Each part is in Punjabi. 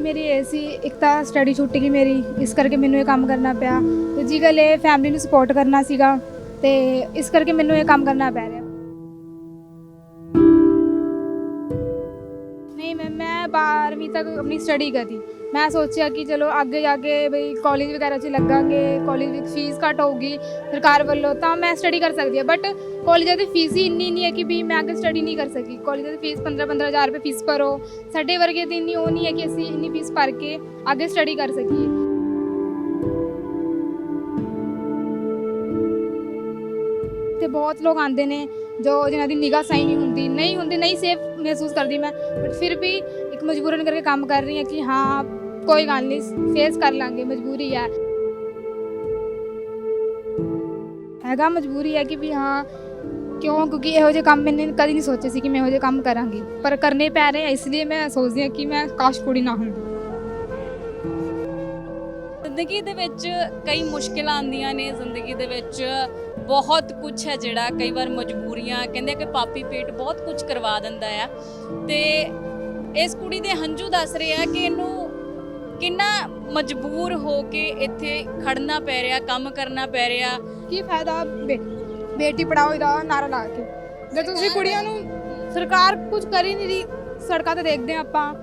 ਮੇਰੀ ਇਹ ਸੀ, ਇੱਕ ਤਾਂ ਸਟੱਡੀ ਛੁੱਟ ਗਈ ਮੇਰੀ, ਇਸ ਕਰਕੇ ਮੈਨੂੰ ਇਹ ਕੰਮ ਕਰਨਾ ਪਿਆ। ਦੂਜੀ ਗੱਲ ਇਹ ਫੈਮਿਲੀ ਨੂੰ ਸਪੋਰਟ ਕਰਨਾ ਸੀਗਾ ਤੇ ਇਸ ਕਰਕੇ ਮੈਨੂੰ ਇਹ ਕੰਮ ਕਰਨਾ ਪੈ ਰਿਹਾ। नहीं मैम, मैं 12वीं तक अपनी स्टडी करी। मैं सोचा कि चलो आगे जाके बई कॉलेज वगैरह च लगांगे, कॉलेज की फीस घट होगी सरकार वालों, तो मैं स्टडी कर सकती है। बट कॉलेज की फीस ही इन्नी नहीं है कि भी मैं आगे स्टडी नहीं कर सकी। कॉलेज की फीस 15-15 हज़ार रुपये फीस भरो, साढ़े वर्गे तो इन्नी वो नहीं है कि असी इन्नी फीस भर के आगे स्टडी कर सकीए। ਤੇ ਬਹੁਤ ਲੋਕ ਆਉਂਦੇ ਨੇ ਜੋ ਜਿਨ੍ਹਾਂ ਦੀ ਨਿਗਾਹ ਸਹੀ ਨਹੀਂ ਹੁੰਦੀ ਨਹੀਂ ਸੇਫ ਮਹਿਸੂਸ ਕਰਦੀ ਮੈਂ, ਬਟ ਫਿਰ ਵੀ ਇੱਕ ਮਜਬੂਰਨ ਕਰਕੇ ਕੰਮ ਕਰ ਰਹੀ ਹਾਂ ਕਿ ਹਾਂ ਕੋਈ ਗੱਲ ਨਹੀਂ, ਫੇਸ ਕਰ ਲਾਂਗੇ, ਮਜਬੂਰੀ ਹੈ। ਹੈਗਾ ਮਜਬੂਰੀ ਹੈ ਕਿ ਵੀ ਹਾਂ ਕਿਉਂ, ਕਿਉਂਕਿ ਇਹੋ ਜਿਹੇ ਕੰਮ ਮੈंने ਕਦੀ ਨਹੀਂ ਸੋਚੇ ਸੀ ਕਿ ਮੈਂ ਇਹੋ ਜਿਹੇ ਕੰਮ ਕਰਾਂਗੀ, ਪਰ ਕਰਨੇ ਪੈ ਰਹੇ ਆ। ਇਸ ਲਈ ਮੈਂ ਸੋਚਦੀ ਹਾਂ ਕਿ ਮੈਂ ਕਾਸ਼ ਕੁੜੀ ਨਾ ਹੁੰਦੀ। ਜ਼ਿੰਦਗੀ ਦੇ ਵਿੱਚ ਕਈ ਮੁਸ਼ਕਿਲਾਂ ਆਉਂਦੀਆਂ ਨੇ, ਜ਼ਿੰਦਗੀ ਦੇ ਵਿੱਚ ਬਹੁਤ ਕੁਝ ਹੈ ਜਿਹੜਾ ਕਈ ਵਾਰ ਮਜਬੂਰੀਆਂ, ਕਹਿੰਦੇ ਕਿ ਪਾਪੀ ਪੇਟ ਬਹੁਤ ਕੁਝ ਕਰਵਾ ਦਿੰਦਾ ਆ। ਤੇ ਇਸ ਕੁੜੀ ਦੇ ਹੰਝੂ ਦੱਸ ਰਹੇ ਆ ਕਿ ਇਹਨੂੰ ਕਿੰਨਾ ਮਜਬੂਰ ਹੋ ਕੇ ਇੱਥੇ ਖੜਨਾ ਪੈ ਰਿਹਾ, ਕੰਮ ਕਰਨਾ ਪੈ ਰਿਹਾ। ਕੀ ਫਾਇਦਾ ਬੇਟੀ ਪੜਾਓ ਦਾ ਨਾਰਾ ਲਾ ਕੇ, ਜੇ ਤੁਸੀਂ ਕੁੜੀਆਂ ਨੂੰ ਸਰਕਾਰ ਕੁਝ ਕਰ ਹੀ ਨਹੀਂ ਰਹੀ। ਸੜਕਾਂ ਤੇ ਦੇਖਦੇ ਹਾਂ ਆਪਾਂ,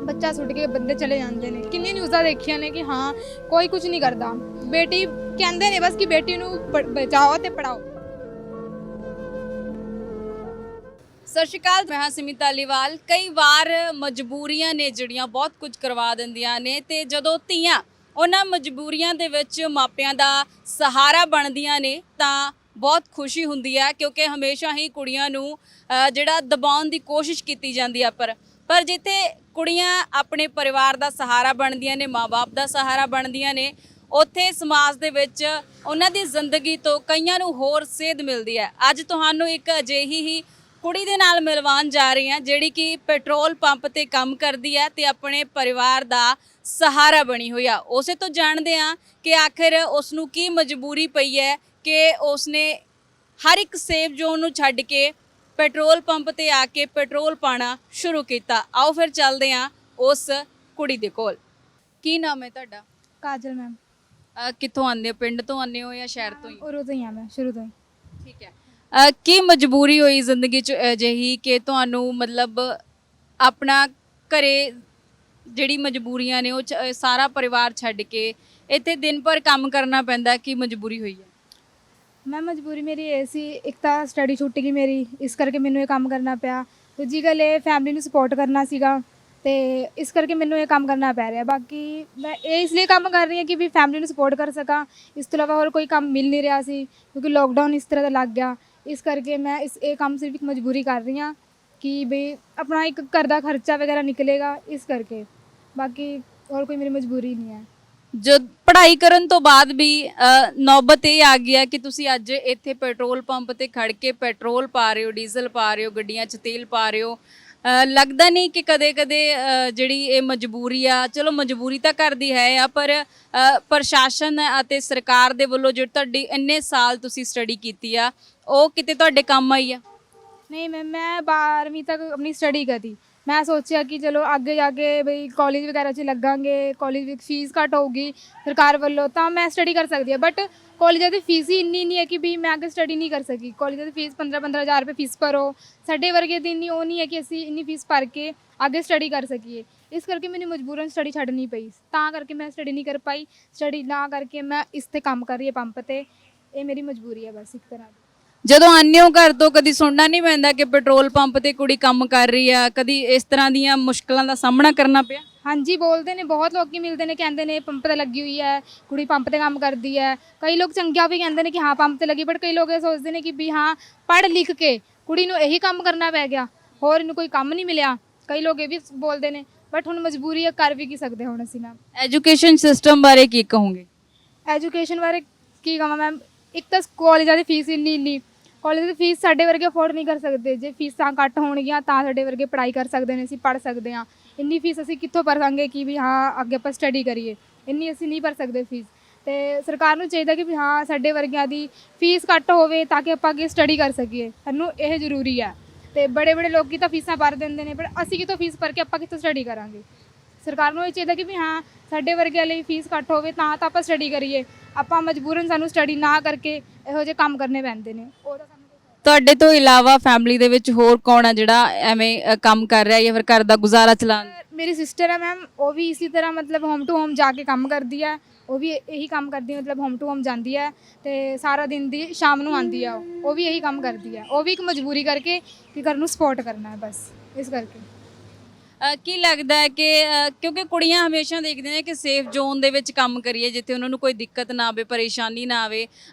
ਬੱਚਾ ਸੁੱਟ ਕੇ ਬੰਦੇ ਚਲੇ ਜਾਂਦੇ ਨੇ। ਕਿੰਨੀ ਨਿਊਜ਼ਾਂ ਦੇਖੀਆਂ ਨੇ ਕਿ ਹਾਂ ਕੋਈ ਕੁਝ ਨਹੀਂ ਕਰਦਾ। ਬੇਟੀ ਕਹਿੰਦੇ ਨੇ ਬਸ ਕਿ ਬੇਟੀ ਨੂੰ ਬਚਾਓ ਤੇ ਪੜਾਓ। ਸਤਿ ਸ਼੍ਰੀ ਅਕਾਲ, ਮੈਂ ਹਾਂ ਸਿਮੀ ਧਾਲੀਵਾਲ। ਕਈ ਵਾਰ ਮਜਬੂਰੀਆਂ ਨੇ ਜਿਹੜੀਆਂ ਬਹੁਤ ਕੁਝ ਕਰਵਾ ਦਿੰਦੀਆਂ ਨੇ, ਤੇ ਜਦੋਂ ਧੀਆਂ ਉਹਨਾਂ ਮਜਬੂਰੀਆਂ ਦੇ ਵਿੱਚ ਮਾਪਿਆਂ ਦਾ ਸਹਾਰਾ ਬਣਦੀਆਂ ਨੇ ਤਾਂ ਬਹੁਤ ਖੁਸ਼ੀ ਹੁੰਦੀ ਹੈ, ਕਿਉਂਕਿ ਹਮੇਸ਼ਾ ਹੀ ਕੁੜੀਆਂ ਨੂੰ ਜਿਹੜਾ ਦਬਾਉਣ ਦੀ ਕੋਸ਼ਿਸ਼ ਕੀਤੀ ਜਾਂਦੀ ਆ। ਪਰ ਜਿੱਥੇ ਕੁੜੀਆਂ ਆਪਣੇ ਪਰਿਵਾਰ ਦਾ ਸਹਾਰਾ ਬਣਦੀਆਂ ਨੇ, ਮਾਂ-ਬਾਪ ਦਾ ਸਹਾਰਾ ਬਣਦੀਆਂ ਨੇ, ਉੱਥੇ ਸਮਾਜ ਦੇ ਵਿੱਚ ਉਹਨਾਂ ਦੀ ਜ਼ਿੰਦਗੀ ਤੋਂ ਕਈਆਂ ਨੂੰ ਹੋਰ ਸੇਧ ਮਿਲਦੀ ਹੈ। ਅੱਜ ਤੁਹਾਨੂੰ ਇੱਕ ਅਜਿਹੀ ਹੀ ਕੁੜੀ ਦੇ ਨਾਲ ਮਿਲਵਾਉਣ ਜਾ ਰਹੀ ਹਾਂ, ਜਿਹੜੀ ਕਿ ਪੈਟਰੋਲ ਪੰਪ ਤੇ ਕੰਮ ਕਰਦੀ ਹੈ ਤੇ ਆਪਣੇ ਪਰਿਵਾਰ ਦਾ ਸਹਾਰਾ ਬਣੀ ਹੋਈ ਆ। ਉਸੇ ਤੋਂ ਜਾਣਦੇ ਹਾਂ ਕਿ ਆਖਿਰ ਉਸ ਨੂੰ ਕੀ ਮਜਬੂਰੀ ਪਈ ਹੈ ਕਿ ਉਸਨੇ ਹਰ ਇੱਕ ਸੇਫ ਜ਼ੋਨ ਨੂੰ ਛੱਡ ਕੇ ਪੈਟਰੋਲ ਪੰਪ ਤੇ ਆ ਕੇ ਪੈਟਰੋਲ ਪਾਣਾ ਸ਼ੁਰੂ ਕੀਤਾ। ਆਓ ਫਿਰ ਚੱਲਦੇ ਹਾਂ ਉਸ ਕੁੜੀ ਦੇ ਕੋਲ। ਕੀ ਨਾਮ ਹੈ ਤੁਹਾਡਾ? ਕਾਜਲ ਮੈਮ। ਕਿੱਥੋਂ ਆਉਂਦੇ ਹੋ? ਪਿੰਡ ਤੋਂ ਆਉਂਦੇ ਹੋ ਜਾਂ ਸ਼ਹਿਰ ਤੋਂ ਹੀ? ਉਰੋਂ ਤੋਂ ਹੀ ਆ ਮੈਂ, ਸ਼ੁਰੂ ਤੋਂ ਹੀ। ਠੀਕ ਹੈ। ਕੀ ਮਜਬੂਰੀ ਹੋਈ ਜ਼ਿੰਦਗੀ 'ਚ ਅਜਿਹੀ ਕਿ ਤੁਹਾਨੂੰ ਮਤਲਬ ਆਪਣਾ ਘਰੇ ਜਿਹੜੀ ਮਜਬੂਰੀਆਂ ਨੇ ਉਹ ਸਾਰਾ ਪਰਿਵਾਰ ਛੱਡ ਕੇ ਇੱਥੇ ਦਿਨ ਭਰ ਕੰਮ ਕਰਨਾ ਪੈਂਦਾ? ਕੀ ਮਜਬੂਰੀ ਹੋਈ ਹੈ? ਮੈਂ ਮਜਬੂਰੀ ਮੇਰੀ ਇਹ ਸੀ, ਇੱਕ ਤਾਂ ਸਟੱਡੀ ਛੁੱਟ ਗਈ ਮੇਰੀ, ਇਸ ਕਰਕੇ ਮੈਨੂੰ ਇਹ ਕੰਮ ਕਰਨਾ ਪਿਆ। ਦੂਜੀ ਗੱਲ ਇਹ ਫੈਮਿਲੀ ਨੂੰ ਸਪੋਰਟ ਕਰਨਾ ਸੀਗਾ ਤੇ ਇਸ ਕਰਕੇ ਮੈਨੂੰ ਇਹ ਕੰਮ ਕਰਨਾ ਪੈ ਰਿਹਾ। ਬਾਕੀ ਮੈਂ ਇਹ ਇਸ ਲਈ ਕੰਮ ਕਰ ਰਹੀ ਹਾਂ ਕਿ ਵੀ ਫੈਮਿਲੀ ਨੂੰ ਸਪੋਰਟ ਕਰ ਸਕਾਂ। ਇਸ ਤੋਂ ਇਲਾਵਾ ਹੋਰ ਕੋਈ ਕੰਮ ਮਿਲ ਨਹੀਂ ਰਿਹਾ ਸੀ, ਕਿਉਂਕਿ ਲੋਕਡਾਊਨ ਇਸ ਤਰ੍ਹਾਂ ਦਾ ਲੱਗ ਗਿਆ। ਇਸ ਕਰਕੇ ਮੈਂ ਇਹ ਕੰਮ ਸਿਰਫ ਇੱਕ ਮਜਬੂਰੀ ਕਰ ਰਹੀ ਹਾਂ ਕਿ ਵੀ ਆਪਣਾ ਇੱਕ ਘਰ ਦਾ ਖਰਚਾ ਵਗੈਰਾ ਨਿਕਲੇਗਾ, ਇਸ ਕਰਕੇ। ਬਾਕੀ ਹੋਰ ਕੋਈ ਮੇਰੀ ਮਜਬੂਰੀ ਨਹੀਂ ਹੈ। ਜਦ ਪੜ੍ਹਾਈ ਕਰਨ ਤੋਂ ਬਾਅਦ ਵੀ ਨੌਬਤ ਇਹ ਆ ਗਈ ਹੈ ਕਿ ਤੁਸੀਂ ਅੱਜ ਇੱਥੇ ਪੈਟਰੋਲ ਪੰਪ ਤੇ ਖੜ ਕੇ ਪੈਟਰੋਲ ਪਾ ਰਹੇ ਹੋ, ਡੀਜ਼ਲ ਪਾ ਰਹੇ ਹੋ, ਗੱਡੀਆਂ 'ਚ ਤੇਲ ਪਾ ਰਹੇ ਹੋ। ਲੱਗਦਾ ਨਹੀਂ ਕਿ ਕਦੇ-ਕਦੇ ਜਿਹੜੀ ਇਹ ਮਜਬੂਰੀ ਆ, ਚਲੋ ਮਜਬੂਰੀ ਤਾਂ ਕਰਦੀ ਹੈ ਆ, ਪਰ ਪ੍ਰਸ਼ਾਸਨ ਅਤੇ ਸਰਕਾਰ ਦੇ ਵੱਲੋਂ ਜਿਹੜੀ ਤੁਹਾਡੀ ਇੰਨੇ ਸਾਲ ਤੁਸੀਂ ਸਟੱਡੀ ਕੀਤੀ ਆ, ਉਹ ਕਿਤੇ ਤੁਹਾਡੇ ਕੰਮ ਆਈ ਆ? नहीं मैम, मैं 12वीं तक अपनी स्टडी करी। मैं सोचा कि चलो आगे जाके बई कॉलेज वगैरह च लगांगे, कॉलेज की फीस घट होगी सरकार वालों, तो मैं स्टडी कर सकती है। बट कॉलेज की फीस ही इन्नी नहीं है कि भी मैं आगे स्टडी नहीं कर सकी। कॉलेज की फीस 15-15 हज़ार रुपये फीस भरो, साढ़े वर्गे तो इन्नी वो नहीं है कि असी इन्नी फीस भर के आगे स्टडी कर सकीए। इस करके मैंने मजबूरन स्टडी छड्डनी पई, तां करके मैं स्टडी नहीं कर पाई। स्टडी ना करके मैं इस ते काम कर रही है पंप ते। ये मेरी मजबूरी है बस एक तरह की। ਜਦੋਂ ਆਉਂਦੇ ਹੋ ਘਰ ਤੋਂ ਕਦੀ ਸੁਣਨਾ ਨਹੀਂ ਪੈਂਦਾ ਕਿ ਪੈਟਰੋਲ ਪੰਪ ਤੇ ਕੁੜੀ ਕੰਮ ਕਰ ਰਹੀ ਆ? ਕਦੀ ਇਸ ਤਰ੍ਹਾਂ ਦੀਆਂ ਮੁਸ਼ਕਲਾਂ ਦਾ ਸਾਹਮਣਾ ਕਰਨਾ ਪਿਆ? ਹਾਂਜੀ, ਬੋਲਦੇ ਨੇ, ਬਹੁਤ ਲੋਕੀ ਮਿਲਦੇ ਨੇ, ਕਹਿੰਦੇ ਨੇ ਪੰਪ ਤੇ ਲੱਗੀ ਹੋਈ ਹੈ ਕੁੜੀ, ਪੰਪ ਤੇ ਕੰਮ ਕਰਦੀ ਹੈ। ਕਈ ਲੋਕ ਚੰਗਿਆ ਵੀ ਕਹਿੰਦੇ ਨੇ ਕਿ ਹਾਂ ਪੰਪ ਤੇ ਲੱਗੀ, ਬਟ ਕਈ ਲੋਕ ਇਹ ਸੋਚਦੇ ਨੇ ਕਿ ਵੀ ਹਾਂ ਪੜ੍ਹ ਲਿਖ ਕੇ ਕੁੜੀ ਨੂੰ ਇਹੀ ਕੰਮ ਕਰਨਾ ਪੈ ਗਿਆ, ਹੋਰ ਇਹਨੂੰ ਕੋਈ ਕੰਮ ਨਹੀਂ ਮਿਲਿਆ। ਕਈ ਲੋਕ ਇਹ ਵੀ ਬੋਲਦੇ ਨੇ, ਬਟ ਹੁਣ ਮਜਬੂਰੀ ਹੈ, ਕਰ ਵੀ ਕੀ ਸਕਦੇ ਹੁਣ ਅਸੀਂ ਮੈਮ। ਐਜੂਕੇਸ਼ਨ ਸਿਸਟਮ ਬਾਰੇ ਕੀ ਕਹੋਗੇ? ਐਜੂਕੇਸ਼ਨ ਬਾਰੇ ਕੀ ਕਹਾਂ ਮੈਮ, ਇੱਕ ਤਾਂ ਕਾਲਜਾਂ ਦੀ ਫੀਸ ਇੰਨੀ ਕਾਲਜ ਦੀ ਫੀਸ ਸਾਡੇ ਵਰਗੇ ਅਫੋਰਡ ਨਹੀਂ ਕਰ ਸਕਦੇ। ਜੇ ਫੀਸਾਂ ਘੱਟ ਹੋਣਗੀਆਂ ਤਾਂ ਸਾਡੇ ਵਰਗੇ ਪੜ੍ਹਾਈ ਕਰ ਸਕਦੇ ਨੇ, ਅਸੀਂ ਪੜ੍ਹ ਸਕਦੇ ਹਾਂ। ਇੰਨੀ ਫੀਸ ਅਸੀਂ ਕਿੱਥੋਂ ਭਰਾਂਗੇ ਕਿ ਵੀ ਹਾਂ ਅੱਗੇ ਆਪਾਂ ਸਟੱਡੀ ਕਰੀਏ? ਇੰਨੀ ਅਸੀਂ ਨਹੀਂ ਭਰ ਸਕਦੇ ਫੀਸ। ਤੇ ਸਰਕਾਰ ਨੂੰ ਚਾਹੀਦਾ ਕਿ ਵੀ ਹਾਂ ਸਾਡੇ ਵਰਗਿਆਂ ਦੀ ਫੀਸ ਘੱਟ ਹੋਵੇ ਤਾਂ ਕਿ ਆਪਾਂ ਅੱਗੇ ਸਟੱਡੀ ਕਰ ਸਕੀਏ। ਸਾਨੂੰ ਇਹ ਜ਼ਰੂਰੀ ਹੈ। ਤੇ ਬੜੇ ਲੋਕੀ ਤਾਂ ਫੀਸਾਂ ਭਰ ਦਿੰਦੇ ਨੇ, ਪਰ ਅਸੀਂ ਕਿੱਥੋਂ ਫੀਸ ਭਰ ਕੇ ਆਪਾਂ ਕਿੱਥੋਂ ਸਟੱਡੀ ਕਰਾਂਗੇ? ਸਰਕਾਰ ਨੂੰ ਇਹ ਚਾਹੀਦਾ ਕਿ ਵੀ ਹਾਂ ਸਾਡੇ ਵਰਗਿਆਂ ਲਈ ਫੀਸ ਘੱਟ ਹੋਵੇ ਤਾਂ ਆਪਾਂ ਸਟੱਡੀ ਕਰੀਏ। ਆਪਾਂ ਮਜਬੂਰਨ ਸਾਨੂੰ ਸਟੱਡੀ ਨਾ ਕਰਕੇ ਇਹੋ ਜਿਹੇ ਕੰਮ ਕਰਨੇ ਪੈਂਦੇ ਨੇ। ਉਹਦਾ ਸਾਨੂੰ ਤੁਹਾਡੇ ਤੋਂ ਇਲਾਵਾ ਫੈਮਿਲੀ ਦੇ ਵਿੱਚ ਹੋਰ ਕੌਣ ਆ ਜਿਹੜਾ ਐਵੇਂ ਕੰਮ ਕਰ ਰਿਹਾ ਜਾਂ ਫਿਰ ਘਰ ਦਾ ਗੁਜ਼ਾਰਾ ਚਲਾਉਣ? ਮੇਰੀ ਸਿਸਟਰ ਹੈ ਮੈਮ, ਉਹ ਵੀ ਇਸੇ ਤਰ੍ਹਾਂ ਮਤਲਬ ਹੋਮ ਟੂ ਹੋਮ ਜਾ ਕੇ ਕੰਮ ਕਰਦੀ ਹੈ। ਉਹ ਵੀ ਇਹੀ ਕੰਮ ਕਰਦੀ ਹੈ, ਮਤਲਬ ਹੋਮ ਟੂ ਹੋਮ ਜਾਂਦੀ ਹੈ ਤੇ ਸਾਰਾ ਦਿਨ ਦੀ ਸ਼ਾਮ ਨੂੰ ਆਉਂਦੀ ਹੈ। ਉਹ ਵੀ ਇਹੀ ਕੰਮ ਕਰਦੀ ਹੈ। ਉਹ ਵੀ ਇੱਕ ਮਜਬੂਰੀ ਕਰਕੇ ਕਿ ਘਰ ਨੂੰ ਸਪੋਰਟ ਕਰਨਾ ਹੈ, ਬਸ ਇਸ ਕਰਕੇ। ਕੀ ਲੱਗਦਾ ਹੈ ਕਿ ਕਿਉਂਕਿ ਕੁੜੀਆਂ ਹਮੇਸ਼ਾ ਦੇਖਦੀਆਂ ਨੇ ਕਿ ਸੇਫ ਜ਼ੋਨ ਦੇ ਵਿੱਚ ਕੰਮ ਕਰੀਏ, ਜਿੱਥੇ ਉਹਨਾਂ ਨੂੰ ਕੋਈ ਦਿੱਕਤ ਨਾ ਆਵੇ, ਪਰੇਸ਼ਾਨੀ ਨਾ ਆਵੇ।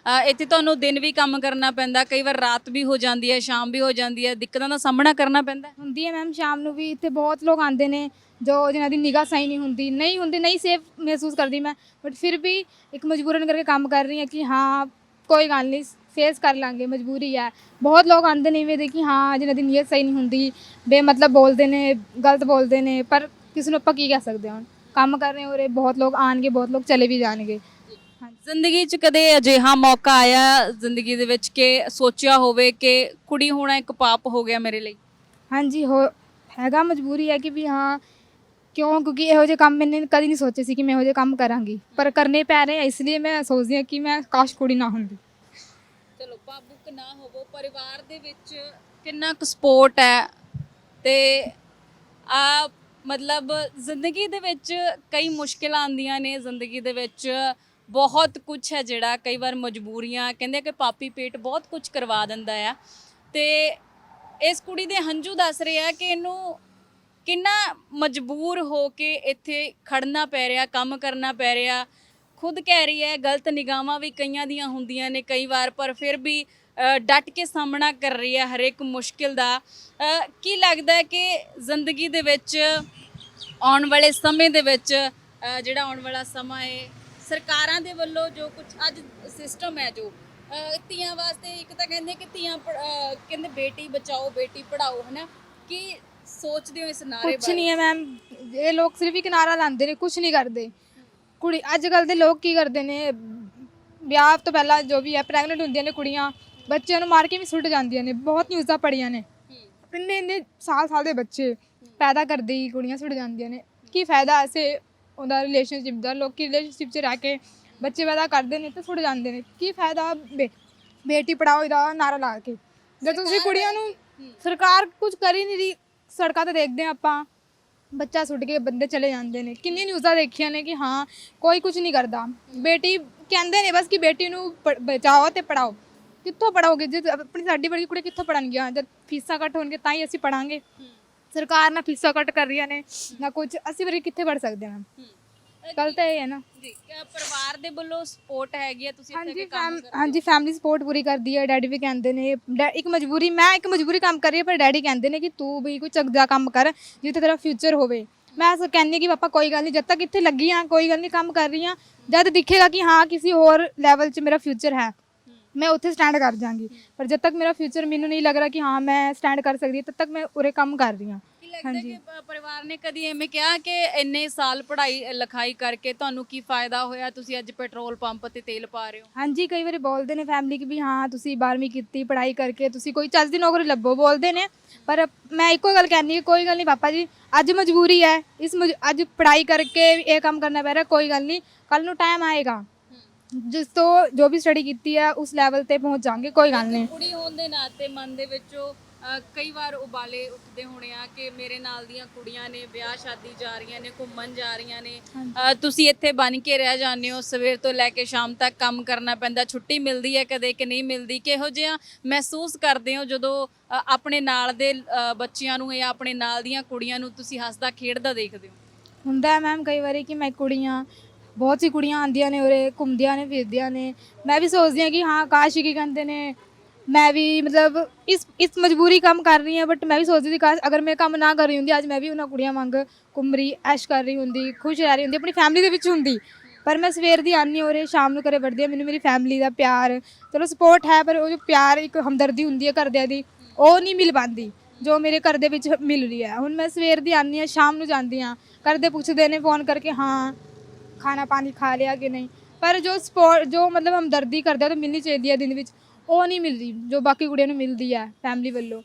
ਇੱਥੇ ਤੁਹਾਨੂੰ ਦਿਨ ਵੀ ਕੰਮ ਕਰਨਾ ਪੈਂਦਾ, ਕਈ ਵਾਰ ਰਾਤ ਵੀ ਹੋ ਜਾਂਦੀ ਹੈ, ਸ਼ਾਮ ਵੀ ਹੋ ਜਾਂਦੀ ਹੈ, ਦਿੱਕਤਾਂ ਦਾ ਸਾਹਮਣਾ ਕਰਨਾ ਪੈਂਦਾ ਹੁੰਦੀ ਹੈ ਮੈਮ। ਸ਼ਾਮ ਨੂੰ ਵੀ ਇੱਥੇ ਬਹੁਤ ਲੋਕ ਆਉਂਦੇ ਨੇ ਜਿਨ੍ਹਾਂ ਦੀ ਨਿਗਾਹ ਸਹੀ ਨਹੀਂ ਹੁੰਦੀ, ਨਹੀਂ ਸੇਫ ਮਹਿਸੂਸ ਕਰਦੀ ਮੈਂ, ਬਟ ਫਿਰ ਵੀ ਇੱਕ ਮਜਬੂਰਨ ਕਰਕੇ ਕੰਮ ਕਰ ਰਹੀ ਹਾਂ ਕਿ ਹਾਂ ਕੋਈ ਗੱਲ ਨਹੀਂ, ਫੇਸ ਕਰ ਲਾਂਗੇ, ਮਜਬੂਰੀ ਹੈ। ਬਹੁਤ ਲੋਕ ਆਉਂਦੇ ਨੇ ਇਵੇਂ ਦੇ ਕਿ ਹਾਂ ਜਿਨ੍ਹਾਂ ਦੀ ਨੀਅਤ ਸਹੀ ਨਹੀਂ ਹੁੰਦੀ, ਬੇਮਤਲਬ ਬੋਲਦੇ ਨੇ, ਗਲਤ ਬੋਲਦੇ ਨੇ, ਪਰ ਕਿਸੇ ਨੂੰ ਆਪਾਂ ਕੀ ਕਹਿ ਸਕਦੇ ਹਾਂ। ਕੰਮ ਕਰ ਰਹੇ ਹੋ ਉਰੇ, ਬਹੁਤ ਲੋਕ ਆਣਗੇ, ਬਹੁਤ ਲੋਕ ਚਲੇ ਵੀ ਜਾਣਗੇ। ਜ਼ਿੰਦਗੀ 'ਚ ਕਦੇ ਅਜਿਹਾ ਮੌਕਾ ਆਇਆ ਜ਼ਿੰਦਗੀ ਦੇ ਵਿੱਚ ਕਿ ਸੋਚਿਆ ਹੋਵੇ ਕਿ ਕੁੜੀ ਹੋਣਾ ਇੱਕ ਪਾਪ ਹੋ ਗਿਆ ਮੇਰੇ ਲਈ? ਹਾਂਜੀ ਹੈਗਾ, ਮਜਬੂਰੀ ਹੈ ਕਿ ਵੀ ਹਾਂ ਕਿਉਂਕਿ ਇਹੋ ਜਿਹੇ ਕੰਮ ਮੈंने ਕਦੀ ਨਹੀਂ ਸੋਚੇ ਸੀ ਕਿ ਮੈਂ ਇਹੋ ਜਿਹੇ ਕੰਮ ਕਰਾਂਗੀ, ਪਰ ਕਰਨੇ ਪੈ ਰਹੇ, ਇਸ ਲਈ ਮੈਂ ਸੋਚਦੀ ਹਾਂ ਕਿ ਮੈਂ ਕਾਸ਼ ਕੁੜੀ ਨਾ ਹੁੰਦੀ। ਚਲੋ ਭਾਵੁਕ ਨਾ ਹੋਵੋ। ਪਰਿਵਾਰ ਦੇ ਵਿੱਚ ਕਿੰਨਾ ਕੁ ਸਪੋਰਟ ਹੈ ਤੇ ਮਤਲਬ ਜ਼ਿੰਦਗੀ ਦੇ ਵਿੱਚ ਕਈ ਮੁਸ਼ਕਿਲਾਂ ਆਉਂਦੀਆਂ ਨੇ, ਜ਼ਿੰਦਗੀ ਦੇ ਵਿੱਚ ਬਹੁਤ ਕੁਝ ਹੈ ਜਿਹੜਾ ਕਈ ਵਾਰ ਮਜਬੂਰੀਆਂ, ਕਹਿੰਦੇ ਕਿ ਪਾਪੀ ਪੇਟ ਬਹੁਤ ਕੁਝ ਕਰਵਾ ਦਿੰਦਾ ਆ। ਤੇ ਇਸ ਕੁੜੀ ਦੇ ਹੰਝੂ ਦੱਸ ਰਹੇ ਆ ਕਿ ਇਹਨੂੰ ਕਿੰਨਾ ਮਜਬੂਰ ਹੋ ਕੇ ਇੱਥੇ ਖੜਨਾ ਪੈ ਰਿਹਾ, ਕੰਮ ਕਰਨਾ ਪੈ ਰਿਹਾ। ਖੁਦ ਕਹਿ ਰਹੀ ਹੈ ਗਲਤ ਨਿਗਾਹਾਂ ਵੀ ਕਈਆਂ ਦੀਆਂ ਹੁੰਦੀਆਂ ਨੇ ਕਈ ਵਾਰ, ਪਰ ਫਿਰ ਵੀ ਡਟ ਕੇ ਸਾਹਮਣਾ ਕਰ ਰਹੀ ਹੈ ਹਰ ਇੱਕ ਮੁਸ਼ਕਿਲ ਦਾ। ਕੀ ਲੱਗਦਾ ਹੈ ਕਿ ਜ਼ਿੰਦਗੀ ਦੇ ਵਿੱਚ ਆਉਣ ਵਾਲੇ ਸਮੇਂ ਦੇ ਵਿੱਚ ਜਿਹੜਾ ਆਉਣ ਵਾਲਾ ਸਮਾਂ ਹੈ, ਸਰਕਾਰਾਂ ਦੇ ਵੱਲੋਂ ਜੋ ਕੁਝ ਅੱਜ ਸਿਸਟਮ ਹੈ ਜੋ ਧੀਆਂ ਵਾਸਤੇ, ਇੱਕ ਤਾਂ ਕਹਿੰਦੇ ਕਿ ਧੀਆਂ ਕਹਿੰਦੇ ਬੇਟੀ ਬਚਾਓ ਬੇਟੀ ਪੜ੍ਹਾਓ, ਹੈ ਨਾ, ਕੀ ਸੋਚਦੇ ਹੋ ਇਸ ਨਾਰੇ ਬਾਰੇ? ਕੁਛ ਨਹੀਂ ਹੈ ਮੈਮ, ਇਹ ਲੋਕ ਸਿਰਫ ਇੱਕ ਨਾਰਾ ਲਾਉਂਦੇ ਨੇ, ਕੁਛ ਨਹੀਂ ਕਰਦੇ। ਕੁੜੀ ਅੱਜ ਕੱਲ੍ਹ ਦੇ ਲੋਕ ਕੀ ਕਰਦੇ ਨੇ, ਵਿਆਹ ਤੋਂ ਪਹਿਲਾਂ ਜੋ ਵੀ ਹੈ ਪ੍ਰੈਗਨੈਂਟ ਹੁੰਦੀਆਂ ਨੇ ਕੁੜੀਆਂ, ਬੱਚਿਆਂ ਨੂੰ ਮਾਰ ਕੇ ਵੀ ਸੁੱਟ ਜਾਂਦੀਆਂ ਨੇ। ਬਹੁਤ ਨਿਊਜ਼ਾਂ ਪੜ੍ਹੀਆਂ ਨੇ, ਇੰਨੇ ਸਾਲ ਦੇ ਬੱਚੇ ਪੈਦਾ ਕਰਦੇ ਹੀ ਕੁੜੀਆਂ ਸੁੱਟ ਜਾਂਦੀਆਂ ਨੇ। ਕੀ ਫਾਇਦਾ ਐਸੇ ਉਹਦਾ ਰਿਲੇਸ਼ਨਸ਼ਿਪ ਦਾ? ਲੋਕੀ ਰਿਲੇਸ਼ਨਸ਼ਿਪ 'ਚ ਰਹਿ ਕੇ ਬੱਚੇ ਪੈਦਾ ਕਰਦੇ ਨੇ ਤੇ ਸੁੱਟ ਜਾਂਦੇ ਨੇ। ਕੀ ਫਾਇਦਾ ਬੇਟੀ ਪੜਾਓ ਦਾ ਨਾਰਾ ਲਾ ਕੇ, ਜਦ ਤੁਸੀਂ ਕੁੜੀਆਂ ਨੂੰ, ਸਰਕਾਰ ਕੁਝ ਕਰ ਹੀ ਨਹੀਂ ਰਹੀ। ਸੜਕਾਂ ਤੇ ਦੇਖਦੇ ਹਾਂ ਆਪਾਂ, ਬੱਚਾ ਸੁੱਟ ਕੇ ਬੰਦੇ ਚਲੇ ਜਾਂਦੇ ਨੇ। ਕਿੰਨੀ ਨਿਊਜ਼ਾਂ ਦੇਖੀਆਂ ਨੇ ਕਿ ਹਾਂ ਕੋਈ ਕੁਝ ਨਹੀਂ ਕਰਦਾ। ਬੇਟੀ ਕਹਿੰਦੇ ਨੇ ਬਸ ਕਿ ਬੇਟੀ ਨੂੰ ਬਚਾਓ ਤੇ ਪੜਾਓ। ਕਿੱਥੋਂ ਪੜਾਓਗੇ? ਜੇ ਆਪਣੀ ਸਾਡੀ ਵਰਗੀ ਕੁੜੀ ਕਿੱਥੋਂ ਪੜਨਗੀਆਂ? ਜਦ ਫੀਸਾਂ ਘੱਟ ਹੋਣਗੇ ਤਾਂ ਹੀ ਅਸੀਂ ਪੜਾਂਗੇ। ਸਰਕਾਰ ਨਾ ਫੀਸਾਂ ਘੱਟ ਕਰ ਰਹੀਆਂ ਨੇ ਨਾ ਕੁਝ, ਅਸੀਂ ਵਰਗੇ ਕਿੱਥੇ ਪੜ ਸਕਦੇ ਹਾਂ? ਗੱਲ ਤਾਂ ਇਹ ਹੈ ਨਾ ਜੀ। ਪਰਿਵਾਰ ਦੇ ਵੱਲੋਂ ਸਪੋਰਟ ਹੈਗੀ ਹੈ? ਤੁਸੀਂ ਇੱਥੇ ਕੰਮ ਕਰਦੇ ਹੋ? ਹਾਂਜੀ ਫੈਮਿਲੀ ਸਪੋਰਟ ਪੂਰੀ ਕਰਦੀ ਹੈ। ਡੈਡੀ ਵੀ ਕਹਿੰਦੇ ਨੇ, ਇੱਕ ਮਜਬੂਰੀ, ਮੈਂ ਇੱਕ ਮਜਬੂਰੀ ਕੰਮ ਕਰ ਰਹੀ ਹਾਂ, ਪਰ ਡੈਡੀ ਕਹਿੰਦੇ ਨੇ ਕਿ ਤੂੰ ਵੀ ਕੋਈ ਚੰਗਾ ਕੰਮ ਕਰ ਜਿੱਥੇ ਤੇਰਾ ਫਿਊਚਰ ਹੋਵੇ। ਮੈਂ ਕਹਿੰਦੀ ਕਿ ਪਾਪਾ ਕੋਈ ਗੱਲ ਨਹੀਂ, ਜਦ ਤੱਕ ਇੱਥੇ ਲੱਗੀ ਹਾਂ ਕੋਈ ਗੱਲ ਨਹੀਂ, ਕੰਮ ਕਰ ਰਹੀ ਹਾਂ। ਜਦ ਦਿਖੇਗਾ ਕਿ ਹਾਂ ਕਿਸੇ ਹੋਰ ਲੈਵਲ 'ਚ ਮੇਰਾ ਫਿਊਚਰ ਹੈ, ਮੈਂ ਉੱਥੇ ਸਟੈਂਡ ਕਰ ਜਾਵਾਂਗੀ। ਪਰ ਜਦ ਤੱਕ ਮੇਰਾ ਫਿਊਚਰ ਮੈਨੂੰ ਨਹੀਂ ਲੱਗ ਰਿਹਾ ਕਿ ਹਾਂ ਮੈਂ ਸਟੈਂਡ ਕਰ ਸਕਦੀ, ਤਦ ਤੱਕ ਮੈਂ ਉਰੇ ਕੰਮ ਕਰ ਰਹੀ ਹਾਂ। ਲੱਗਦਾ ਕਿ ਪਰਿਵਾਰ ਨੇ ਕਦੀ ਐਵੇਂ ਕਿਹਾ ਕਿ ਇੰਨੇ ਸਾਲ ਪੜ੍ਹਾਈ ਲਿਖਾਈ ਕਰਕੇ ਤੁਹਾਨੂੰ ਕੀ ਫਾਇਦਾ ਹੋਇਆ, ਤੁਸੀਂ ਅੱਜ ਪੈਟਰੋਲ ਪੰਪ ਤੇ ਤੇਲ ਪਾ ਰਹੇ ਹੋ? ਹਾਂਜੀ, ਕਈ ਵਾਰੀ ਬੋਲਦੇ ਨੇ ਫੈਮਿਲੀ ਕਿ ਵੀ ਹਾਂ ਤੁਸੀਂ 12ਵੀਂ ਕੀਤੀ, ਪੜ੍ਹਾਈ ਕਰਕੇ ਤੁਸੀਂ ਕੋਈ ਚੱਜ ਦੀ ਨੌਕਰੀ ਲੱਭੋ, ਬੋਲਦੇ ਨੇ। ਪਰ ਮੈਂ ਇੱਕੋ ਗੱਲ ਕਹਿੰਦੀ ਹਾਂ, ਕੋਈ ਗੱਲ ਨਹੀਂ ਪਾਪਾ ਜੀ, ਅੱਜ ਮਜਬੂਰੀ ਹੈ, ਅੱਜ ਪੜ੍ਹਾਈ ਕਰਕੇ ਇਹ ਕੰਮ ਕਰਨਾ ਪੈ ਰਿਹਾ, ਕੋਈ ਗੱਲ ਨਹੀਂ, ਕੱਲ ਨੂੰ ਟਾਈਮ ਆਏਗਾ ਜਿਸ ਤੋਂ ਜੋ ਵੀ ਸਟੱਡੀ ਕੀਤੀ ਹੈ ਉਸ ਲੈਵਲ ਤੇ ਪਹੁੰਚ ਜਾਵਾਂਗੇ, ਕੋਈ ਗੱਲ ਨਹੀਂ। ਕੁੜੀ ਹੋਣ ਦੇ ਨਾਤੇ ਮਨ ਦੇ ਵਿੱਚੋਂ ਕਈ ਵਾਰ ਉਬਾਲੇ ਉੱਠਦੇ ਹੋਣੇ ਆ ਕਿ ਮੇਰੇ ਨਾਲ ਦੀਆਂ ਕੁੜੀਆਂ ਨੇ ਵਿਆਹ ਸ਼ਾਦੀ ਜਾ ਰਹੀਆਂ ਨੇ, ਘੁੰਮਣ ਜਾ ਰਹੀਆਂ ਨੇ, ਤੁਸੀਂ ਇੱਥੇ ਬਣ ਕੇ ਰਹਿ ਜਾਂਦੇ ਹੋ, ਸਵੇਰ ਤੋਂ ਲੈ ਕੇ ਸ਼ਾਮ ਤੱਕ ਕੰਮ ਕਰਨਾ ਪੈਂਦਾ, ਛੁੱਟੀ ਮਿਲਦੀ ਹੈ ਕਦੇ ਕਿ ਨਹੀਂ ਮਿਲਦੀ। ਕਿਹੋ ਜਿਹਾ ਮਹਿਸੂਸ ਕਰਦੇ ਹੋ ਜਦੋਂ ਆਪਣੇ ਨਾਲ ਦੇ ਬੱਚਿਆਂ ਨੂੰ ਜਾਂ ਆਪਣੇ ਨਾਲ ਦੀਆਂ ਕੁੜੀਆਂ ਨੂੰ ਤੁਸੀਂ ਹੱਸਦਾ ਖੇਡਦਾ ਦੇਖਦੇ ਹੋ? ਹੁੰਦਾ ਮੈਮ ਕਈ ਵਾਰੀ ਕਿ ਮੈਂ ਕੁੜੀਆਂ, ਬਹੁਤ ਸੀ ਕੁੜੀਆਂ ਆਉਂਦੀਆਂ ਨੇ ਉਰੇ, ਘੁੰਮਦੀਆਂ ਨੇ, ਫਿਰਦੀਆਂ ਨੇ। ਮੈਂ ਵੀ ਸੋਚਦੀ ਹਾਂ ਕਿ ਹਾਂ ਕਾਸ਼ ਕੀ ਕਹਿੰਦੇ ਨੇ, ਮੈਂ ਵੀ ਮਤਲਬ ਇਸ ਮਜਬੂਰੀ ਕੰਮ ਕਰ ਰਹੀ ਹਾਂ, ਬਟ ਮੈਂ ਵੀ ਸੋਚਦੀ ਸੀ ਕਾਸ਼ ਅਗਰ ਮੈਂ ਕੰਮ ਨਾ ਕਰ ਰਹੀ ਹੁੰਦੀ, ਅੱਜ ਮੈਂ ਵੀ ਉਹਨਾਂ ਕੁੜੀਆਂ ਵਾਂਗ ਘੁੰਮ ਰਹੀ, ਐਸ਼ ਕਰ ਰਹੀ ਹੁੰਦੀ, ਖੁਸ਼ ਰਹਿ ਰਹੀ ਹੁੰਦੀ, ਆਪਣੀ ਫੈਮਿਲੀ ਦੇ ਵਿੱਚ ਹੁੰਦੀ। ਪਰ ਮੈਂ ਸਵੇਰ ਦੀ ਆਉਂਦੀ ਉਰੇ, ਸ਼ਾਮ ਨੂੰ ਘਰੇ ਵੜਦੀ ਹਾਂ। ਮੈਨੂੰ ਮੇਰੀ ਫੈਮਿਲੀ ਦਾ ਪਿਆਰ, ਚਲੋ ਸਪੋਰਟ ਹੈ, ਪਰ ਉਹ ਜੋ ਪਿਆਰ, ਇੱਕ ਹਮਦਰਦੀ ਹੁੰਦੀ ਹੈ ਘਰਦਿਆਂ ਦੀ, ਉਹ ਨਹੀਂ ਮਿਲ ਪਾਉਂਦੀ ਜੋ ਮੇਰੇ ਘਰ ਦੇ ਵਿੱਚ ਮਿਲ ਰਹੀ ਹੈ। ਹੁਣ ਮੈਂ ਸਵੇਰ ਦੀ ਆਉਂਦੀ ਹਾਂ, ਸ਼ਾਮ ਨੂੰ ਜਾਂਦੀ ਹਾਂ, ਘਰ ਦੇ ਪੁੱਛਦੇ ਨੇ फ़ोन ਕਰਕੇ ਹਾਂ ਖਾਣਾ ਪਾਣੀ ਖਾ ਲਿਆ ਕਿ ਨਹੀਂ, ਪਰ ਜੋ ਸਪੋਰਟ, ਜੋ ਮਤਲਬ ਹਮਦਰਦੀ ਕਰਦੇ ਤਾਂ ਮਿਲਣੀ ਚਾਹੀਦੀ ਹੈ ਦਿਨ ਵਿੱਚ, ਉਹ ਨਹੀਂ ਮਿਲਦੀ ਜੋ ਬਾਕੀ ਕੁੜੀਆਂ ਨੂੰ ਮਿਲਦੀ ਹੈ ਫੈਮਿਲੀ ਵੱਲੋਂ।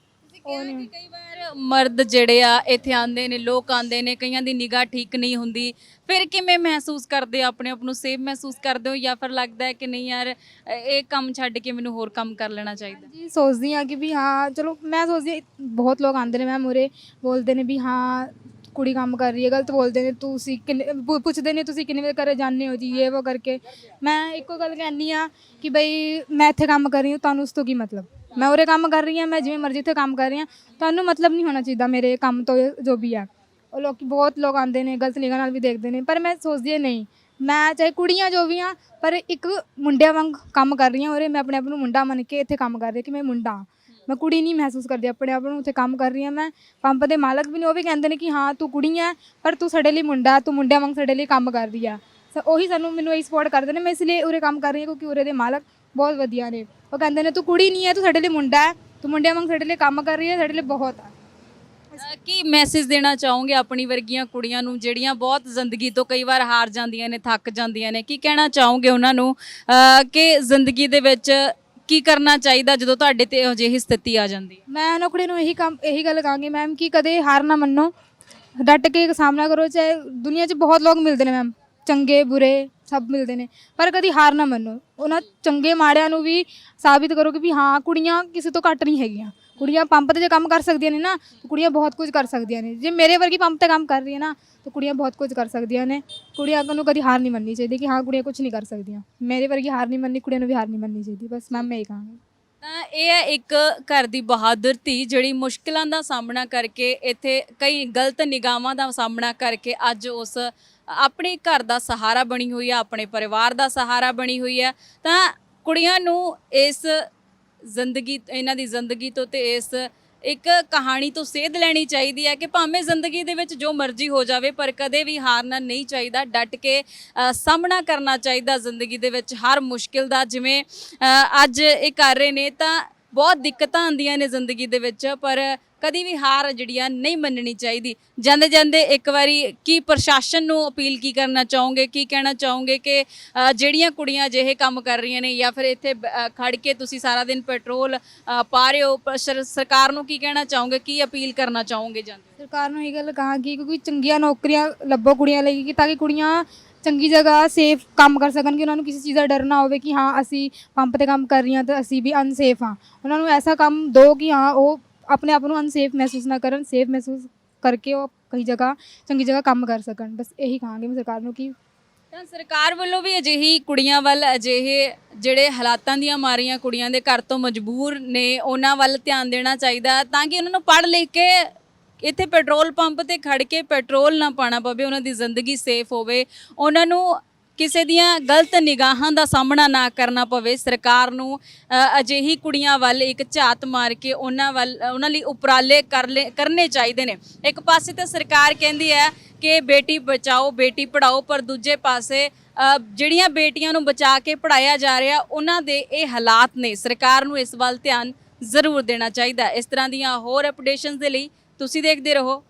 ਉਹ ਨਹੀਂ। ਕਈ ਵਾਰ ਮਰਦ ਜਿਹੜੇ ਆ ਇੱਥੇ ਆਉਂਦੇ ਨੇ, ਲੋਕ ਆਉਂਦੇ ਨੇ, ਕਈਆਂ ਦੀ ਨਿਗਾਹ ਠੀਕ ਨਹੀਂ ਹੁੰਦੀ, ਫਿਰ ਕਿਵੇਂ ਮਹਿਸੂਸ ਕਰਦੇ ਹੋ? ਆਪਣੇ ਆਪ ਨੂੰ ਸੇਫ ਮਹਿਸੂਸ ਕਰਦੇ ਹੋ ਜਾਂ ਫਿਰ ਲੱਗਦਾ ਹੈ ਕਿ ਨਹੀਂ ਯਾਰ ਇਹ ਕੰਮ ਛੱਡ ਕੇ ਮੈਨੂੰ ਹੋਰ ਕੰਮ ਕਰ ਲੈਣਾ ਚਾਹੀਦਾ? ਜੀ ਸੋਚਦੀ ਹਾਂ ਕਿ ਵੀ ਹਾਂ ਚਲੋ, ਮੈਂ ਸੋਚਦੀ ਹਾਂ ਬਹੁਤ ਲੋਕ ਆਉਂਦੇ ਨੇ ਮੈਂ ਮੂਹਰੇ ਬੋਲਦੇ ਨੇ ਵੀ ਹਾਂ ਕੁੜੀ ਕੰਮ ਕਰ ਰਹੀ ਹੈ, ਗਲਤ ਬੋਲਦੇ ਨੇ, ਤੁਸੀਂ ਕਿੰਨੇ ਪੁੱਛਦੇ ਨੇ ਤੁਸੀਂ ਕਿੰਨੇ ਵਜੇ ਘਰੇ ਜਾਂਦੇ ਹੋ ਜੀ ਇਹ ਉਹ ਕਰਕੇ। ਮੈਂ ਇੱਕੋ ਗੱਲ ਕਹਿੰਦੀ ਹਾਂ ਕਿ ਬਈ ਮੈਂ ਇੱਥੇ ਕੰਮ ਕਰ ਰਹੀ ਹਾਂ, ਤੁਹਾਨੂੰ ਉਸ ਤੋਂ ਕੀ ਮਤਲਬ? ਮੈਂ ਉਰੇ ਕੰਮ ਕਰ ਰਹੀ ਹਾਂ, ਮੈਂ ਜਿਵੇਂ ਮਰਜ਼ੀ ਇੱਥੇ ਕੰਮ ਕਰ ਰਹੀ ਹਾਂ, ਤੁਹਾਨੂੰ ਮਤਲਬ ਨਹੀਂ ਹੋਣਾ ਚਾਹੀਦਾ ਮੇਰੇ ਕੰਮ ਤੋਂ ਜੋ ਵੀ ਹੈ। ਉਹ ਲੋਕ ਬਹੁਤ ਲੋਕ ਆਉਂਦੇ ਨੇ ਗਲਤ ਨਿਗਾਹ ਨਾਲ ਵੀ ਦੇਖਦੇ ਨੇ, ਪਰ ਮੈਂ ਸੋਚਦੀ ਹਾਂ ਨਹੀਂ, ਮੈਂ ਚਾਹੇ ਕੁੜੀਆਂ ਜੋ ਵੀ ਹਾਂ ਪਰ ਇੱਕ ਮੁੰਡਿਆਂ ਵਾਂਗ ਕੰਮ ਕਰ ਰਹੀ ਹਾਂ ਉਰੇ। ਮੈਂ ਆਪਣੇ ਆਪ ਨੂੰ ਮੁੰਡਾ ਮੰਨ ਕੇ ਇੱਥੇ ਕੰਮ ਕਰ ਰਹੀ ਹਾਂ ਕਿ ਮੈਂ ਮੁੰਡਾ ਹਾਂ, ਮੈਂ ਕੁੜੀ ਨਹੀਂ ਮਹਿਸੂਸ ਕਰਦੀ ਆਪਣੇ ਆਪ ਨੂੰ। ਉੱਥੇ ਕੰਮ ਕਰ ਰਹੀ ਹਾਂ ਮੈਂ, ਪੰਪ ਦੇ ਮਾਲਕ ਵੀ ਨੇ ਉਹ ਵੀ ਕਹਿੰਦੇ ਨੇ ਕਿ ਹਾਂ ਤੂੰ ਕੁੜੀ ਹੈ ਪਰ ਤੂੰ ਸਾਡੇ ਲਈ ਮੁੰਡਾ, ਤੂੰ ਮੁੰਡਿਆਂ ਵਾਂਗ ਸਾਡੇ ਲਈ ਕੰਮ ਕਰ ਰਹੀ ਆ। ਉਹੀ ਮੈਨੂੰ ਇਹੀ ਸਪੋਰਟ ਕਰਦੇ ਨੇ, ਮੈਂ ਇਸ ਲਈ ਉਰੇ ਕੰਮ ਕਰ ਰਹੀ ਹਾਂ ਕਿਉਂਕਿ ਉਰੇ ਦੇ ਮਾਲਕ ਬਹੁਤ ਵਧੀਆ ਨੇ। ਉਹ ਕਹਿੰਦੇ ਨੇ ਤੂੰ ਕੁੜੀ ਨਹੀਂ ਹੈ, ਤੂੰ ਸਾਡੇ ਲਈ ਮੁੰਡਾ ਹੈ, ਤੂੰ ਮੁੰਡਿਆਂ ਵਾਂਗ ਸਾਡੇ ਲਈ ਕੰਮ ਕਰ ਰਹੀ ਹੈ, ਸਾਡੇ ਲਈ ਬਹੁਤ ਆ। ਕੀ ਮੈਸੇਜ ਦੇਣਾ ਚਾਹੋਗੇ ਆਪਣੀ ਵਰਗੀਆਂ ਕੁੜੀਆਂ ਨੂੰ ਜਿਹੜੀਆਂ ਬਹੁਤ ਜ਼ਿੰਦਗੀ ਤੋਂ ਕਈ ਵਾਰ ਹਾਰ ਜਾਂਦੀਆਂ ਨੇ, ਥੱਕ ਜਾਂਦੀਆਂ ਨੇ? ਕੀ ਕਹਿਣਾ ਚਾਹੋਗੇ ਉਹਨਾਂ ਨੂੰ ਕਿ ਜ਼ਿੰਦਗੀ ਦੇ ਵਿੱਚ ਕੀ ਕਰਨਾ ਚਾਹੀਦਾ ਜਦੋਂ ਤੁਹਾਡੇ ਤੇ ਅਜਿਹੀ ਸਥਿਤੀ ਆ ਜਾਂਦੀ ਹੈ? ਮੈਂ ਉਹਨਾਂ ਕੁੜੀ ਨੂੰ ਇਹੀ ਗੱਲ ਕਹਾਂਗੀ ਮੈਮ ਕਿ ਕਦੇ ਹਾਰ ਨਾ ਮੰਨੋ, ਡਟ ਕੇ ਸਾਹਮਣਾ ਕਰੋ। ਚਾਹੇ ਦੁਨੀਆ 'ਚ ਬਹੁਤ ਲੋਕ ਮਿਲਦੇ ਨੇ ਮੈਮ, ਚੰਗੇ ਬੁਰੇ ਸਭ ਮਿਲਦੇ ਨੇ, ਪਰ ਕਦੀ ਹਾਰ ਨਾ ਮੰਨੋ। ਉਹਨਾਂ ਚੰਗੇ ਮਾੜਿਆਂ ਨੂੰ ਵੀ ਸਾਬਿਤ ਕਰੋ ਕਿ ਵੀ ਹਾਂ ਕੁੜੀਆਂ ਕਿਸੇ ਤੋਂ ਘੱਟ ਨਹੀਂ ਹੈਗੀਆਂ। ਕੁੜੀਆਂ ਪੰਪ 'ਤੇ ਜੇ ਕੰਮ ਕਰ ਸਕਦੀਆਂ ਨੇ ਨਾ ਤਾਂ ਕੁੜੀਆਂ ਬਹੁਤ ਕੁਝ ਕਰ ਸਕਦੀਆਂ ਨੇ। ਜੇ ਮੇਰੇ ਵਰਗੀ ਪੰਪ 'ਤੇ ਕੰਮ ਕਰ ਰਹੀ ਹੈ ਨਾ ਤਾਂ ਕੁੜੀਆਂ ਬਹੁਤ ਕੁਝ ਕਰ ਸਕਦੀਆਂ ਨੇ। ਕੁੜੀਆਂ ਨੂੰ ਕਦੀ ਹਾਰ ਨਹੀਂ ਮੰਨਣੀ ਚਾਹੀਦੀ ਕਿ ਹਾਂ ਕੁੜੀਆਂ ਕੁਝ ਨਹੀਂ ਕਰ ਸਕਦੀਆਂ। ਮੇਰੇ ਵਰਗੀ ਹਾਰ ਨਹੀਂ ਮੰਨਣੀ, ਕੁੜੀਆਂ ਨੂੰ ਵੀ ਹਾਰ ਨਹੀਂ ਮੰਨਣੀ ਚਾਹੀਦੀ। ਬਸ ਮੈਮ ਮੈਂ ਇਹ ਕਹਾਂਗੀ। ਤਾਂ ਇਹ ਹੈ ਇੱਕ ਘਰ ਦੀ ਬਹਾਦਰ ਧੀ ਜਿਹੜੀ ਮੁਸ਼ਕਿਲਾਂ ਦਾ ਸਾਹਮਣਾ ਕਰਕੇ, ਇੱਥੇ ਕਈ ਗਲਤ ਨਿਗਾਹਾਂ ਦਾ ਸਾਹਮਣਾ ਕਰਕੇ ਅੱਜ ਉਸ ਆਪਣੇ ਘਰ ਦਾ ਸਹਾਰਾ ਬਣੀ ਹੋਈ ਹੈ, ਆਪਣੇ ਪਰਿਵਾਰ ਦਾ ਸਹਾਰਾ ਬਣੀ ਹੋਈ ਹੈ। ਤਾਂ ਕੁੜੀਆਂ ਨੂੰ ਇਸ ਜ਼ਿੰਦਗੀ, ਇਹਨਾਂ ਦੀ ਜ਼ਿੰਦਗੀ ਤੋਂ ਤੇ ਇਸ ਇੱਕ ਕਹਾਣੀ ਤੋਂ ਸੇਧ ਲੈਣੀ ਚਾਹੀਦੀ ਹੈ ਕਿ ਭਾਵੇਂ ਜ਼ਿੰਦਗੀ ਦੇ ਵਿੱਚ ਜੋ ਮਰਜ਼ੀ ਹੋ ਜਾਵੇ ਪਰ ਕਦੇ ਵੀ ਹਾਰਨਾ ਨਹੀਂ ਚਾਹੀਦਾ। ਡਟ ਕੇ ਸਾਹਮਣਾ ਕਰਨਾ ਚਾਹੀਦਾ ਜ਼ਿੰਦਗੀ ਦੇ ਵਿੱਚ ਹਰ ਮੁਸ਼ਕਿਲ ਦਾ। ਜਿਵੇਂ ਅੱਜ ਇਹ ਕਰ ਰਹੇ ਨੇ ਤਾਂ ਬਹੁਤ ਦਿੱਕਤਾਂ ਆਉਂਦੀਆਂ ਨੇ ਜ਼ਿੰਦਗੀ ਦੇ ਵਿੱਚ, ਪਰ ਕਦੀ ਵੀ ਹਾਰ ਜਿਹੜੀ ਆ ਨਹੀਂ ਮੰਨਣੀ ਚਾਹੀਦੀ। ਜਾਂਦੇ ਜਾਂਦੇ ਇੱਕ ਵਾਰੀ ਕੀ ਪ੍ਰਸ਼ਾਸਨ ਨੂੰ ਅਪੀਲ ਕੀ ਕਰਨਾ ਚਾਹੋਗੇ, ਕੀ ਕਹਿਣਾ ਚਾਹੋਗੇ ਕਿ ਜਿਹੜੀਆਂ ਕੁੜੀਆਂ ਅਜਿਹੇ ਕੰਮ ਕਰ ਰਹੀਆਂ ਨੇ ਜਾਂ ਫਿਰ ਇੱਥੇ ਖੜ ਕੇ ਤੁਸੀਂ ਸਾਰਾ ਦਿਨ ਪੈਟਰੋਲ ਪਾ ਰਹੇ ਹੋ, ਸਰਕਾਰ ਨੂੰ ਕੀ ਕਹਿਣਾ ਚਾਹੋਗੇ, ਕੀ ਅਪੀਲ ਕਰਨਾ ਚਾਹੋਗੇ ਜਾਂਦੇ? ਸਰਕਾਰ ਨੂੰ ਇਹ ਗੱਲ ਕਹਾਂਗੀ ਕਿਉਂਕਿ ਚੰਗੀਆਂ ਨੌਕਰੀਆਂ ਲੱਭੋ ਕੁੜੀਆਂ ਲਈ, ਕਿ ਤਾਂ ਕਿ ਕੁੜੀਆਂ ਚੰਗੀ ਜਗ੍ਹਾ ਸੇਫ ਕੰਮ ਕਰ ਸਕਣ, ਕਿ ਉਹਨਾਂ ਨੂੰ ਕਿਸੇ ਚੀਜ਼ ਦਾ ਡਰ ਨਾ ਹੋਵੇ ਕਿ ਹਾਂ ਅਸੀਂ ਪੰਪ 'ਤੇ ਕੰਮ ਕਰ ਰਹੀਆਂ ਤਾਂ ਅਸੀਂ ਵੀ ਅਨਸੇਫ ਹਾਂ। ਉਹਨਾਂ ਨੂੰ ਐਸਾ ਕੰਮ ਦਿਓ ਕਿ ਹਾਂ ਉਹ ਆਪਣੇ ਆਪ ਨੂੰ ਅਨਸੇਫ ਮਹਿਸੂਸ ਨਾ ਕਰਨ, ਸੇਫ ਮਹਿਸੂਸ ਕਰਕੇ ਉਹ ਕਈ ਜਗ੍ਹਾ ਚੰਗੀ ਜਗ੍ਹਾ ਕੰਮ ਕਰ ਸਕਣ। ਬਸ ਇਹੀ ਕਹਾਂਗੀ ਮੈਂ ਸਰਕਾਰ ਨੂੰ। ਕਿ ਤਾਂ ਸਰਕਾਰ ਵੱਲੋਂ ਵੀ ਅਜਿਹੀ ਕੁੜੀਆਂ ਵੱਲ, ਅਜਿਹੇ ਜਿਹੜੇ ਹਾਲਾਤਾਂ ਦੀਆਂ ਮਾਰੀਆਂ ਕੁੜੀਆਂ ਦੇ ਘਰ ਤੋਂ ਮਜਬੂਰ ਨੇ, ਉਹਨਾਂ ਵੱਲ ਧਿਆਨ ਦੇਣਾ ਚਾਹੀਦਾ ਤਾਂ ਕਿ ਉਹਨਾਂ ਨੂੰ ਪੜ੍ਹ ਲਿਖ ਕੇ ਇੱਥੇ ਪੈਟਰੋਲ ਪੰਪ ਤੇ ਖੜ ਕੇ ਪੈਟਰੋਲ ਨਾ ਪਾਉਣਾ ਪਵੇ, ਉਹਨਾਂ ਦੀ ਜ਼ਿੰਦਗੀ ਸੇਫ ਹੋਵੇ, ਉਹਨਾਂ ਨੂੰ ਕਿਸੇ ਦੀਆਂ ਗਲਤ ਨਿਗਾਹਾਂ ਦਾ ਸਾਹਮਣਾ ਨਾ ਕਰਨਾ ਪਵੇ। ਸਰਕਾਰ ਨੂੰ ਅਜਿਹੀ ਕੁੜੀਆਂ ਵੱਲ ਇੱਕ ਝਾਤ ਮਾਰ ਕੇ ਉਹਨਾਂ ਲਈ ਉਪਰਾਲੇ ਕਰਨੇ ਚਾਹੀਦੇ ਨੇ। ਇੱਕ ਪਾਸੇ ਤਾਂ ਸਰਕਾਰ ਕਹਿੰਦੀ ਹੈ ਕਿ ਬੇਟੀ ਬਚਾਓ ਬੇਟੀ ਪੜ੍ਹਾਓ, ਪਰ ਦੂਜੇ ਪਾਸੇ ਜਿਹੜੀਆਂ ਬੇਟੀਆਂ ਨੂੰ ਬਚਾ ਕੇ ਪੜ੍ਹਾਇਆ ਜਾ ਰਿਹਾ ਉਹਨਾਂ ਦੇ ਇਹ ਹਾਲਾਤ ਨੇ। ਸਰਕਾਰ ਨੂੰ ਇਸ ਵੱਲ ਧਿਆਨ ਜ਼ਰੂਰ ਦੇਣਾ ਚਾਹੀਦਾ। ਇਸ ਤਰ੍ਹਾਂ ਦੀਆਂ ਹੋਰ ਅਪਡੇਸ਼ਨਸ ਦੇ ਲਈ ਤੁਸੀਂ ਦੇਖਦੇ ਰਹੋ